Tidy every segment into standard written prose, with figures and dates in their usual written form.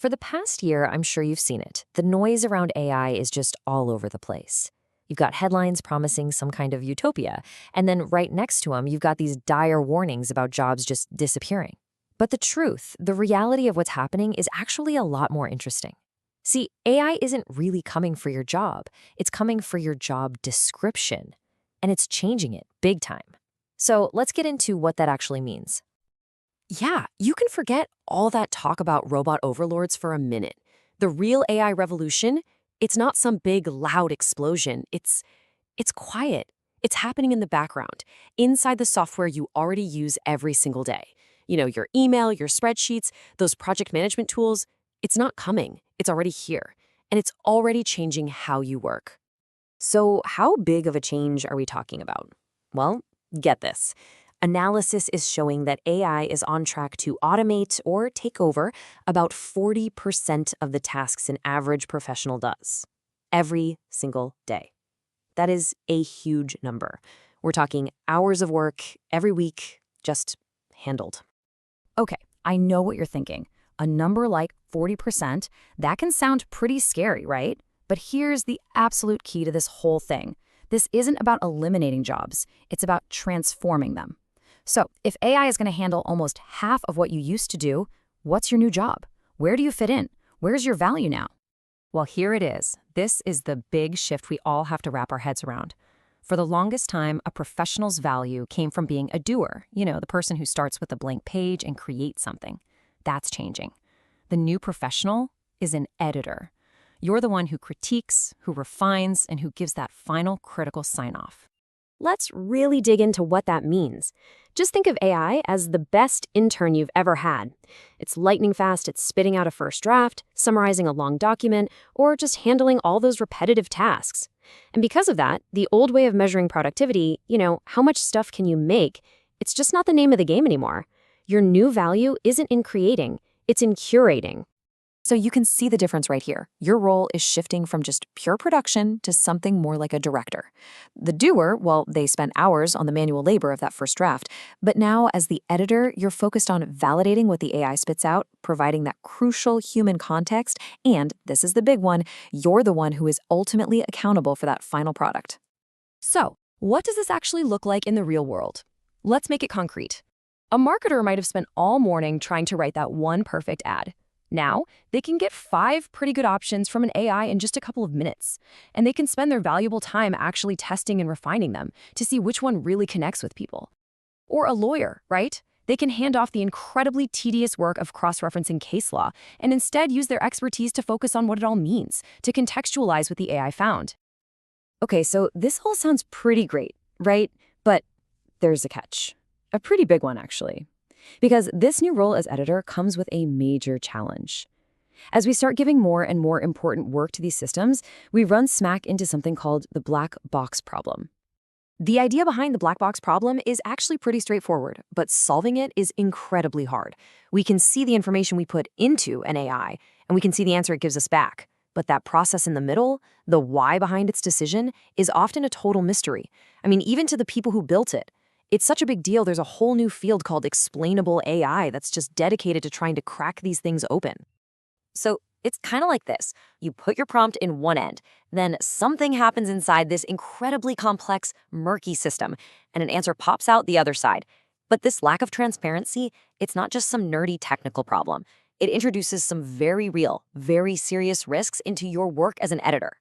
For the past year, I'm sure you've seen it. The noise around AI is just all over the place. You've got headlines promising some kind of utopia, and then right next to them, you've got these dire warnings about jobs just disappearing. But the truth, the reality of what's happening is actually a lot more interesting. See, AI isn't really coming for your job. It's coming for your job description, and it's changing it big time. So let's get into what that actually means. Yeah, you can forget all that talk about robot overlords for a minute. The real AI revolution, it's not some big loud explosion. It's quiet. It's happening in the background, inside the software you already use every single day. Your email, your spreadsheets, those project management tools, it's not coming. It's already here, and it's already changing how you work. So, how big of a change are we talking about? Well, get this. Analysis is showing that AI is on track to automate or take over about 40% of the tasks an average professional does every single day. That is a huge number. We're talking hours of work every week just handled. Okay, I know what you're thinking. A number like 40%, that can sound pretty scary, right? But here's the absolute key to this whole thing. This isn't about eliminating jobs. It's about transforming them. So if AI is going to handle almost half of what you used to do, what's your new job? Where do you fit in? Where's your value now? Well, here it is. This is the big shift we all have to wrap our heads around. For the longest time, a professional's value came from being a doer, the person who starts with a blank page and creates something. That's changing. The new professional is an editor. You're the one who critiques, who refines, and who gives that final critical sign-off. Let's really dig into what that means. Just think of AI as the best intern you've ever had. It's lightning fast at spitting out a first draft, summarizing a long document, or just handling all those repetitive tasks. And because of that, the old way of measuring productivity, how much stuff can you make, it's just not the name of the game anymore. Your new value isn't in creating, it's in curating. So you can see the difference right here. Your role is shifting from just pure production to something more like a director. The doer, well, they spent hours on the manual labor of that first draft, but now as the editor, you're focused on validating what the AI spits out, providing that crucial human context, and, this is the big one, you're the one who is ultimately accountable for that final product. So, what does this actually look like in the real world? Let's make it concrete. A marketer might have spent all morning trying to write that one perfect ad. Now, they can get 5 pretty good options from an AI in just a couple of minutes, and they can spend their valuable time actually testing and refining them to see which one really connects with people. Or a lawyer, right? They can hand off the incredibly tedious work of cross-referencing case law and instead use their expertise to focus on what it all means, to contextualize what the AI found. Okay, so this all sounds pretty great, right? But there's a catch. A pretty big one, actually. Because this new role as editor comes with a major challenge. As we start giving more and more important work to these systems, we run smack into something called the black box problem. The idea behind the black box problem is actually pretty straightforward, but solving it is incredibly hard. We can see the information we put into an AI, and we can see the answer it gives us back. But that process in the middle, the why behind its decision, is often a total mystery. I mean, even to the people who built it. It's such a big deal, there's a whole new field called explainable AI that's just dedicated to trying to crack these things open. So it's kind of like this. You put your prompt in one end, then something happens inside this incredibly complex, murky system, and an answer pops out the other side. But this lack of transparency, it's not just some nerdy technical problem. It introduces some very real, very serious risks into your work as an editor.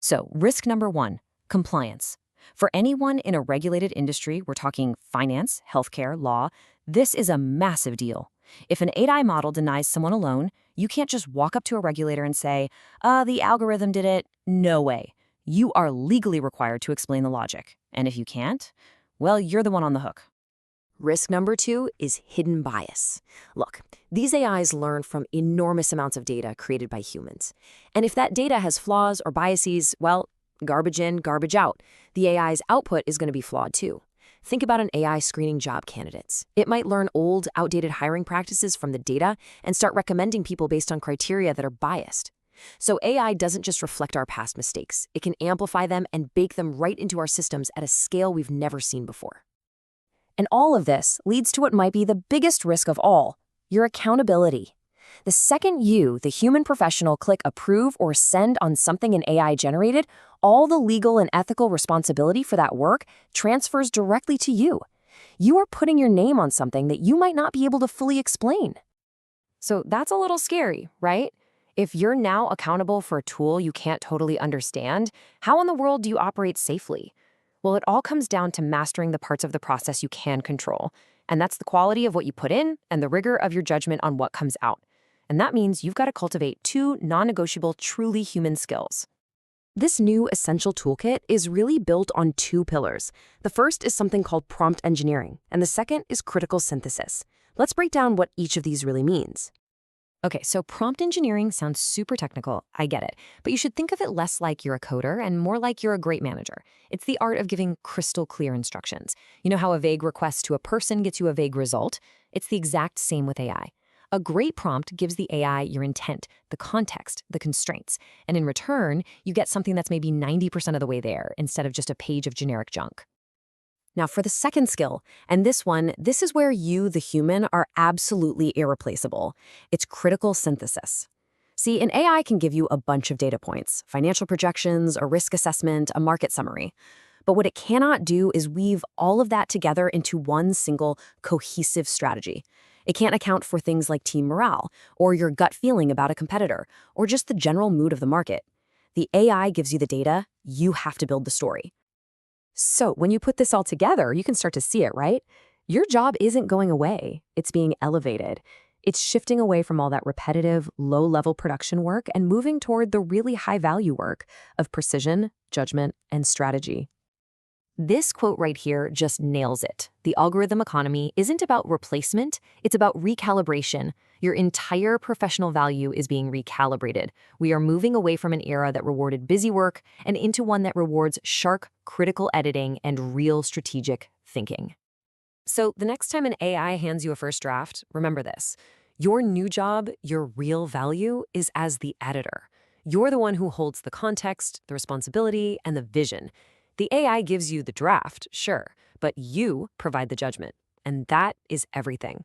So risk number 1, compliance. For anyone in a regulated industry, we're talking finance, healthcare, law, this is a massive deal. If an AI model denies someone a loan, you can't just walk up to a regulator and say, the algorithm did it. No way. You are legally required to explain the logic. And if you can't, well, you're the one on the hook. Risk number 2 is hidden bias. Look, these AIs learn from enormous amounts of data created by humans. And if that data has flaws or biases, well, garbage in, garbage out. The AI's output is going to be flawed too. Think about an AI screening job candidates. It might learn old, outdated hiring practices from the data and start recommending people based on criteria that are biased. So AI doesn't just reflect our past mistakes. It can amplify them and bake them right into our systems at a scale we've never seen before. And all of this leads to what might be the biggest risk of all, your accountability. The second you, the human professional, click approve or send on something an AI generated, all the legal and ethical responsibility for that work transfers directly to you. You are putting your name on something that you might not be able to fully explain. So that's a little scary, right? If you're now accountable for a tool you can't totally understand, how in the world do you operate safely? Well, it all comes down to mastering the parts of the process you can control. And that's the quality of what you put in and the rigor of your judgment on what comes out. And that means you've got to cultivate two non-negotiable, truly human skills. This new essential toolkit is really built on two pillars. The first is something called prompt engineering, and the second is critical synthesis. Let's break down what each of these really means. Okay, so prompt engineering sounds super technical, I get it, but you should think of it less like you're a coder and more like you're a great manager. It's the art of giving crystal clear instructions. You know how a vague request to a person gets you a vague result? It's the exact same with AI. A great prompt gives the AI your intent, the context, the constraints, and in return, you get something that's maybe 90% of the way there instead of just a page of generic junk. Now for the second skill, and this is where you, the human, are absolutely irreplaceable. It's critical synthesis. See, an AI can give you a bunch of data points, financial projections, a risk assessment, a market summary. But what it cannot do is weave all of that together into one single cohesive strategy. It can't account for things like team morale, or your gut feeling about a competitor, or just the general mood of the market. The AI gives you the data, you have to build the story. So when you put this all together, you can start to see it, right? Your job isn't going away. It's being elevated. It's shifting away from all that repetitive, low-level production work and moving toward the really high-value work of precision, judgment, and strategy. This quote right here just nails it. The algorithm economy isn't about replacement, it's about recalibration. Your entire professional value is being recalibrated. We are moving away from an era that rewarded busy work and into one that rewards sharp, critical editing and real strategic thinking. So the next time an AI hands you a first draft, remember this. Your new job, your real value, is as the editor. You're the one who holds the context, the responsibility, and the vision. The AI gives you the draft, sure, but you provide the judgment, and that is everything.